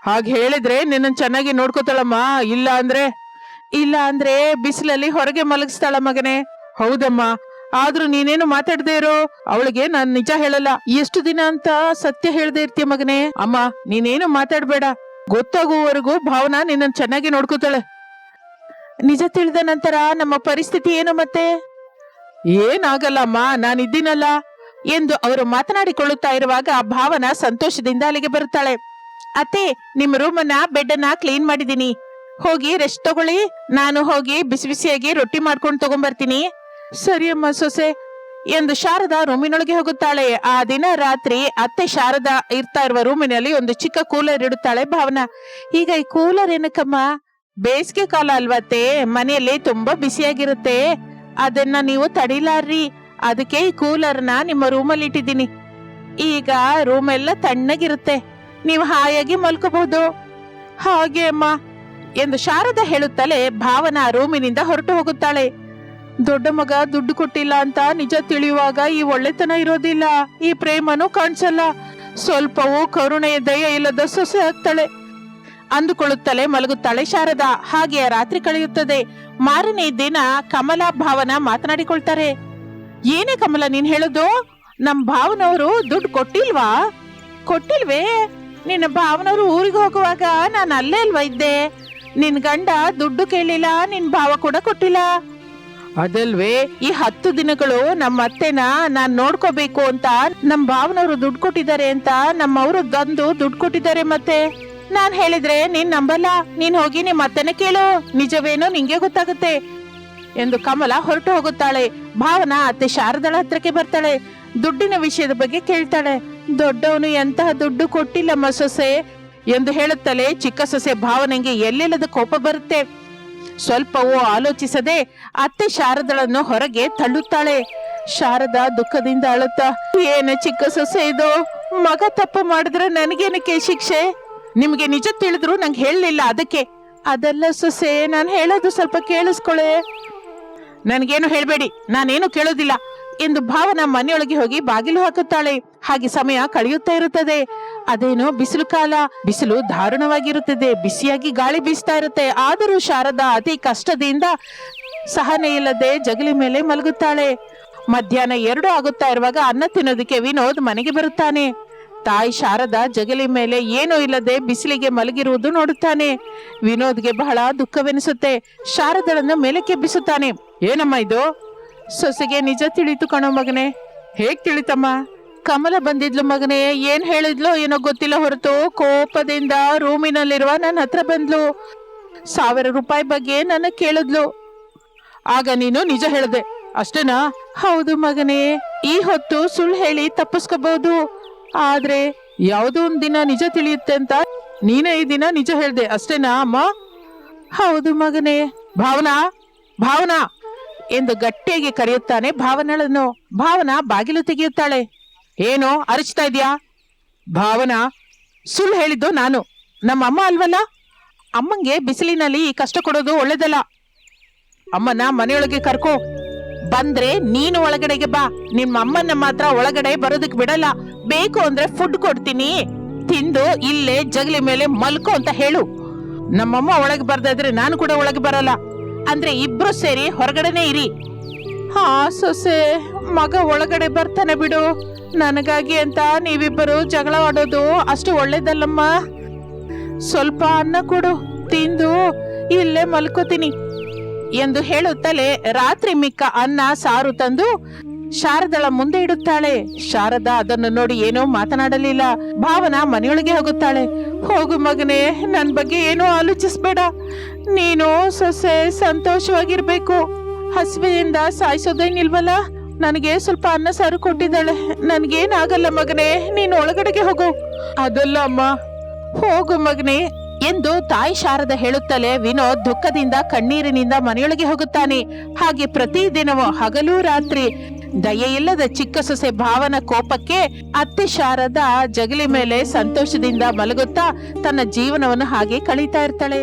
Speaker 2: ಹಾಗೆ ಹೇಳಿದ್ರೆ ನಿನ್ನ ಚೆನ್ನಾಗಿ ನೋಡ್ಕೋತಾಳಮ್ಮ. ಇಲ್ಲ ಅಂದ್ರೆ ಬಿಸಿಲಲ್ಲಿ ಹೊರಗೆ ಮಲಗಿಸ್ತಾಳ ಮಗನೇ. ಹೌದಮ್ಮ, ಆದ್ರೂ ನೀನೇನು ಮಾತಾಡದೆ ಇರೋ. ಅವಳಿಗೆ ನಾನ್ ನಿಜ ಹೇಳಲ್ಲ. ಎಷ್ಟು ದಿನ ಅಂತ ಸತ್ಯ ಹೇಳ್ದೆ ಇರ್ತೀಯ ಮಗನೇ? ಅಮ್ಮ, ನೀನೇನು ಮಾತಾಡ್ಬೇಡ. ಗೊತ್ತಾಗುವವರೆಗೂ ಭಾವನಾ ನಿನ್ನ ಚೆನ್ನಾಗಿ ನೋಡ್ಕೋತಾಳೆ.
Speaker 1: ನಿಜ ತಿಳಿದ ನಂತರ ನಮ್ಮ ಪರಿಸ್ಥಿತಿ ಏನು ಮತ್ತೆ?
Speaker 2: ಏನಾಗಲ್ಲಮ್ಮ, ನಾನಿದ್ದೀನಲ್ಲ
Speaker 1: ಎಂದು ಅವರು ಮಾತನಾಡಿಕೊಳ್ಳುತ್ತಾ ಇರುವಾಗ ಭಾವನ ಸಂತೋಷದಿಂದ ಅಲ್ಲಿಗೆ ಬರುತ್ತಾಳೆ. ಅತ್ತೆ, ನಿಮ್ಮ ರೂಮನ್ನ ಬೆಡ್ ಅನ್ನ ಕ್ಲೀನ್ ಮಾಡಿದೀನಿ, ಹೋಗಿ ರೆಸ್ಟ್ ತಗೊಳ್ಳಿ. ನಾನು ಹೋಗಿ ಬಿಸಿ ಬಿಸಿಯಾಗಿ ರೊಟ್ಟಿ ಮಾಡ್ಕೊಂಡು ತಗೊಂಡ್ಬರ್ತೀನಿ.
Speaker 2: ಸರಿಯಮ್ಮ ಸೊಸೆ
Speaker 1: ಎಂದು ಶಾರದಾ ರೂಮಿನೊಳಗೆ ಹೋಗುತ್ತಾಳೆ. ಆ ದಿನ ರಾತ್ರಿ ಅತ್ತೆ ಶಾರದಾ ಇರ್ತಾ ಇರುವ ರೂಮಿನಲ್ಲಿ ಒಂದು ಚಿಕ್ಕ ಕೂಲರ್ ಇಡುತ್ತಾಳೆ ಭಾವನಾ. ಈಗ ಈ ಕೂಲರ್ ಏನಕ್ಕಮ್ಮ? ಬೇಸಿಗೆ ಕಾಲ ಅಲ್ವತ್ತೆ, ಮನೆಯಲ್ಲಿ ತುಂಬಾ ಬಿಸಿಯಾಗಿರುತ್ತೆ, ಅದನ್ನ ನೀವು ತಡಿಲಾರ್ರಿ. ಅದಕ್ಕೆ ಈ ಕೂಲರ್ನ ನಿಮ್ಮ ರೂಮಲ್ಲಿ ಇಟ್ಟಿದ್ದೀನಿ. ಈಗ ರೂಮ್ ಎಲ್ಲ ತಣ್ಣಗಿರುತ್ತೆ, ನೀವು ಹಾಯಾಗಿ ಮಲ್ಕೋಬಹುದು. ಹಾಗೆ ಅಮ್ಮ ಎಂದು ಶಾರದಾ ಹೇಳುತ್ತಲೇ ಭಾವನಾ ರೂಮಿನಿಂದ ಹೊರಟು ಹೋಗುತ್ತಾಳೆ. ದೊಡ್ಡ ಮಗ ದುಡ್ಡು ಕೊಟ್ಟಿಲ್ಲ ಅಂತ ನಿಜ ತಿಳಿಯುವಾಗ ಈ ಒಳ್ಳೆತನ ಇರೋದಿಲ್ಲ, ಈ ಪ್ರೇಮನೂ ಕಾಣಿಸಲ್ಲ, ಸ್ವಲ್ಪವೂ ಕರುಣೆಯ ದಯ ಇಲ್ಲದ ಸೊಸೆ ಆಗ್ತಾಳೆ ಅಂದುಕೊಳ್ಳುತ್ತಲೇ ಮಲಗುತ್ತಾಳೆ ಶಾರದಾ. ಹಾಗೆಯೇ ರಾತ್ರಿ ಕಳೆಯುತ್ತದೆ. ಮಾರನೇ ದಿನ ಕಮಲ ಭಾವನಾ ಮಾತನಾಡಿಕೊಳ್ತಾರೆ. ಏನೇ ಕಮಲ ನೀನ್ ಹೇಳೋದು? ನಮ್ ಭಾವನವರು ದುಡ್ಡು ಕೊಟ್ಟಿಲ್ವೇ? ನಿನ್ನ ಭಾವನವರು ಊರಿಗೆ ಹೋಗುವಾಗ ನಾನು ಅಲ್ಲೇ ಅಲ್ವಾ ಇದ್ದೆ? ನಿನ್ ಗಂಡ ದುಡ್ಡು ಕೇಳಿಲ್ಲ, ನಿನ್ ಭಾವ ಕೂಡ ಕೊಟ್ಟಿಲ್ಲ. ಅದಲ್ವೇ, ಈ 10 ದಿನಗಳು ನಮ್ಮ ಅತ್ತೆನ ನಾನ್ ನೋಡ್ಕೋಬೇಕು ಅಂತ ನಮ್ ಭಾವನವರು ದುಡ್ಡು ಕೊಟ್ಟಿದ್ದಾರೆ ಅಂತ ನಮ್ಮವರು ಬಂದು ದುಡ್ಡು ಕೊಟ್ಟಿದ್ದಾರೆ. ಮತ್ತೆ ನಾನ್ ಹೇಳಿದ್ರೆ ನೀನ್ ನಂಬಲ್ಲ. ನೀನ್ ಹೋಗಿ ನಿಮ್ಮ ಅತ್ತೆನ ಕೇಳು, ನಿಜವೇನೋ ನಿಂಗೆ ಗೊತ್ತಾಗುತ್ತೆ ಎಂದು ಕಮಲ ಹೊರಟು ಹೋಗುತ್ತಾಳೆ. ಭಾವನಾ ಅತ್ತೆ ಶಾರದಳ ಹತ್ರಕ್ಕೆ ಬರ್ತಾಳೆ. ದುಡ್ಡಿನ ವಿಷಯದ ಬಗ್ಗೆ ಕೇಳ್ತಾಳೆ. ದೊಡ್ಡವನು ಎಂತಹ ದುಡ್ಡು ಕೊಟ್ಟಿಲ್ಲಮ್ಮ ಸೊಸೆ ಎಂದು ಹೇಳುತ್ತಲೇ ಚಿಕ್ಕ ಸೊಸೆ ಭಾವನೆಗೆ ಎಲ್ಲೆಲ್ಲದ ಕೋಪ ಬರುತ್ತೆ. ಸ್ವಲ್ಪವೂ ಆಲೋಚಿಸದೆ ಅತ್ತೆ ಶಾರದಳನ್ನು ಹೊರಗೆ ತಳ್ಳುತ್ತಾಳೆ. ಶಾರದಾ ದುಃಖದಿಂದ ಅಳುತ್ತಾ, ಏನು ಚಿಕ್ಕ ಸೊಸೆ ಇದು? ಮಗ ತಪ್ಪು ಮಾಡಿದ್ರೆ ನನಗೇನಕ್ಕೆ ಶಿಕ್ಷೆ? ನಿಮ್ಗೆ ನಿಜ ತಿಳಿದ್ರು ನಂಗೆ ಹೇಳಲಿಲ್ಲ ಅದಕ್ಕೆ. ಅದಲ್ಲ ಸೊಸೆ, ನಾನು ಹೇಳೋದು ಸ್ವಲ್ಪ ಕೇಳಿಸ್ಕೊಳೆ. ನನ್ಗೇನು ಹೇಳ್ಬೇಡಿ, ನಾನೇನು ಕೇಳೋದಿಲ್ಲ ಎಂದು ಭಾವನಾ ಮನೆಯೊಳಗೆ ಹೋಗಿ ಬಾಗಿಲು ಹಾಕುತ್ತಾಳೆ. ಹಾಗೆ ಸಮಯ ಕಳೆಯುತ್ತಾ ಇರುತ್ತದೆ. ಅದೇನೋ ಬಿಸಿಲು ಕಾಲ, ಬಿಸಿಲು ದಾರುಣವಾಗಿರುತ್ತದೆ, ಬಿಸಿಯಾಗಿ ಗಾಳಿ ಬೀಸ್ತಾ ಇರುತ್ತೆ. ಆದರೂ ಶಾರದಾ ಅತಿ ಕಷ್ಟದಿಂದ ಸಹನೆ ಇಲ್ಲದೆ ಜಗಲಿ ಮೇಲೆ ಮಲಗುತ್ತಾಳೆ. ಮಧ್ಯಾಹ್ನ 2 ಆಗುತ್ತಾ ಇರುವಾಗ ಅನ್ನ ತಿನ್ನೋದಕ್ಕೆ ವಿನೋದ್ ಮನೆಗೆ ಬರುತ್ತಾನೆ. ತಾಯಿ ಶಾರದಾ ಜಗಲಿ ಮೇಲೆ ಏನೂ ಇಲ್ಲದೆ ಬಿಸಿಲಿಗೆ ಮಲಗಿರುವುದು ನೋಡುತ್ತಾನೆ. ವಿನೋದ್ಗೆ ಬಹಳ ದುಃಖವೆನಿಸುತ್ತೆ. ಶಾರದಳನ್ನು ಮೇಲೆ ಕೆಬ್ಬಿಸುತ್ತಾನೆ. ಏನಮ್ಮ ಇದು? ಸೊಸೆಗೆ ನಿಜ ತಿಳಿತು ಕಣೋ ಮಗನೇ. ಹೇಗ್ ತಿಳಿತಮ್ಮ? ಕಮಲ ಬಂದಿದ್ಲು ಮಗನೇ, ಏನ್ ಹೇಳಿದ್ಲು ಏನೋ ಗೊತ್ತಿಲ್ಲ, ಹೊರತು ಕೋಪದಿಂದ ರೂಮಿನಲ್ಲಿರುವ ನನ್ನ ಹತ್ರ ಬಂದ್ಲು. 1000 ರೂಪಾಯಿ ಬಗ್ಗೆ ನನ್ನ ಕೇಳಿದ್ಲು. ಆಗ ನೀನು ನಿಜ ಹೇಳ್ದೆ ಅಷ್ಟೇನಾ? ಹೌದು ಮಗನೇ, ಈ ಹೊತ್ತು ಸುಳ್ಳು ಹೇಳಿ ತಪ್ಪಿಸ್ಕೋಬಹುದು, ಆದ್ರೆ ಯಾವುದೋ ಒಂದ್ ದಿನ ನಿಜ ತಿಳಿಯುತ್ತೆ ಅಂತ ನೀನೇ ಈ ದಿನ ನಿಜ ಹೇಳ್ದೆ ಅಷ್ಟೇನಾ ಅಮ್ಮ? ಹೌದು ಮಗನೇ. ಭಾವನಾ, ಭಾವನಾ ಎಂದು ಗಟ್ಟಿಯಾಗಿ ಕರೆಯುತ್ತಾನೆ ಭಾವನಳನ್ನು. ಭಾವನಾ ಬಾಗಿಲು ತೆಗೆಯುತ್ತಾಳೆ. ಏನೋ ಅರಚ್ತಾ ಇದ್ಯಾ? ಭಾವನಾ, ಸುಳ್ಳು ಹೇಳಿದ್ದು ನಾನು, ನಮ್ಮ ಅಮ್ಮ ಅಲ್ವಲ್ಲ? ಅಮ್ಮಂಗೆ ಬಿಸಿಲಿನಲ್ಲಿ ಈ ಕಷ್ಟ ಕೊಡೋದು ಒಳ್ಳೇದಲ್ಲ. ಅಮ್ಮನ ಮನೆಯೊಳಗೆ ಕರ್ಕೋ, ಬಂದ್ರೆ ನೀನು ಒಳಗಡೆಗೆ ಬಾ. ನಿಮ್ಮ ಅಮ್ಮನ ಮಾತ್ರ ಒಳಗಡೆ ಬರೋದಕ್ಕೆ ಬಿಡಲ್ಲ. ಬೇಕು ಅಂದ್ರೆ ಫುಡ್ ಕೊಡ್ತೀನಿ, ತಿಂದು ಇಲ್ಲೇ ಜಗಲಿ ಮೇಲೆ ಮಲ್ಕೋ ಅಂತ ಹೇಳು. ನಮ್ಮಮ್ಮ ಒಳಗೆ ಬರ್ತಾ ಇದ್ರೆ ನಾನು ಕೂಡ ಒಳಗೆ ಬರಲ್ಲ. ಅಂದ್ರೆ ಇಬ್ರು ಸೇರಿ ಹೊರಗಡೆನೆ ಇರಿ. ಹಾ ಸೊಸೆ, ಮಗ ಒಳಗಡೆ ಬರ್ತಾನೆ ಬಿಡು. ನನಗಾಗಿ ಅಂತ ನೀವಿಬ್ಬರು ಜಗಳ ಆಡೋದು ಅಷ್ಟು ಒಳ್ಳೇದಲ್ಲಮ್ಮ. ಸ್ವಲ್ಪ ಅನ್ನ ಕೊಡು, ತಿಂದು ಇಲ್ಲೇ ಮಲ್ಕೋತೀನಿ ಎಂದು ಹೇಳುತ್ತಲೇ ರಾತ್ರಿ ಮಿಕ್ಕ ಅನ್ನ ಸಾರು ತಂದು ಶಾರದಳ ಮುಂದೆ ಇಡುತ್ತಾಳೆ. ಶಾರದಾ ಅದನ್ನು ನೋಡಿ ಏನೋ ಮಾತನಾಡಲಿಲ್ಲ. ಭಾವನಾ ಮನೆಯೊಳಗೆ ಹೋಗುತ್ತಾಳೆ. ಹೋಗು ಮಗನೇ, ನನ್ ಬಗ್ಗೆ ಏನೋ ಆಲೋಚಿಸ್ಬೇಡ. ನೀನು ಸೊಸೆ ಸಂತೋಷವಾಗಿರ್ಬೇಕು. ಹಸಿವೆಯಿಂದ ಸಾಯಿಸೋದೇನಿಲ್ವಲ್ಲ. ನನಗೆ ಸ್ವಲ್ಪ ಅನ್ನ ಸಾರು ಕೊಟ್ಟಿದ್ದಾಳೆ, ನನ್ಗೇನಾಗಲ್ಲ ಮಗನೇ, ನೀನು ಒಳಗಡೆಗೆ ಹೋಗು. ಅದಲ್ಲ ಅಮ್ಮ. ಹೋಗು ಮಗನೇ ಎಂದು ತಾಯಿ ಶಾರದ ಹೇಳುತ್ತಲೇ ವಿನೋದ್ ದುಃಖದಿಂದ ಕಣ್ಣೀರಿನಿಂದ ಮನೆಯೊಳಗೆ ಹೋಗುತ್ತಾನೆ. ಹಾಗೆ ಪ್ರತಿದಿನವೂ ಹಗಲು ರಾತ್ರಿ ದಯೆಯಿಲ್ಲದ ಚಿಕ್ಕ ಸೊಸೆ ಭಾವನ ಕೋಪಕ್ಕೆ ಅತ್ತೆ ಶಾರದ ಜಗಲಿ ಮೇಲೆ ಸಂತೋಷದಿಂದ ಮಲಗುತ್ತಾ ತನ್ನ ಜೀವನವನ್ನು ಹಾಗೆ ಕಳೀತಾ ಇರ್ತಾಳೆ.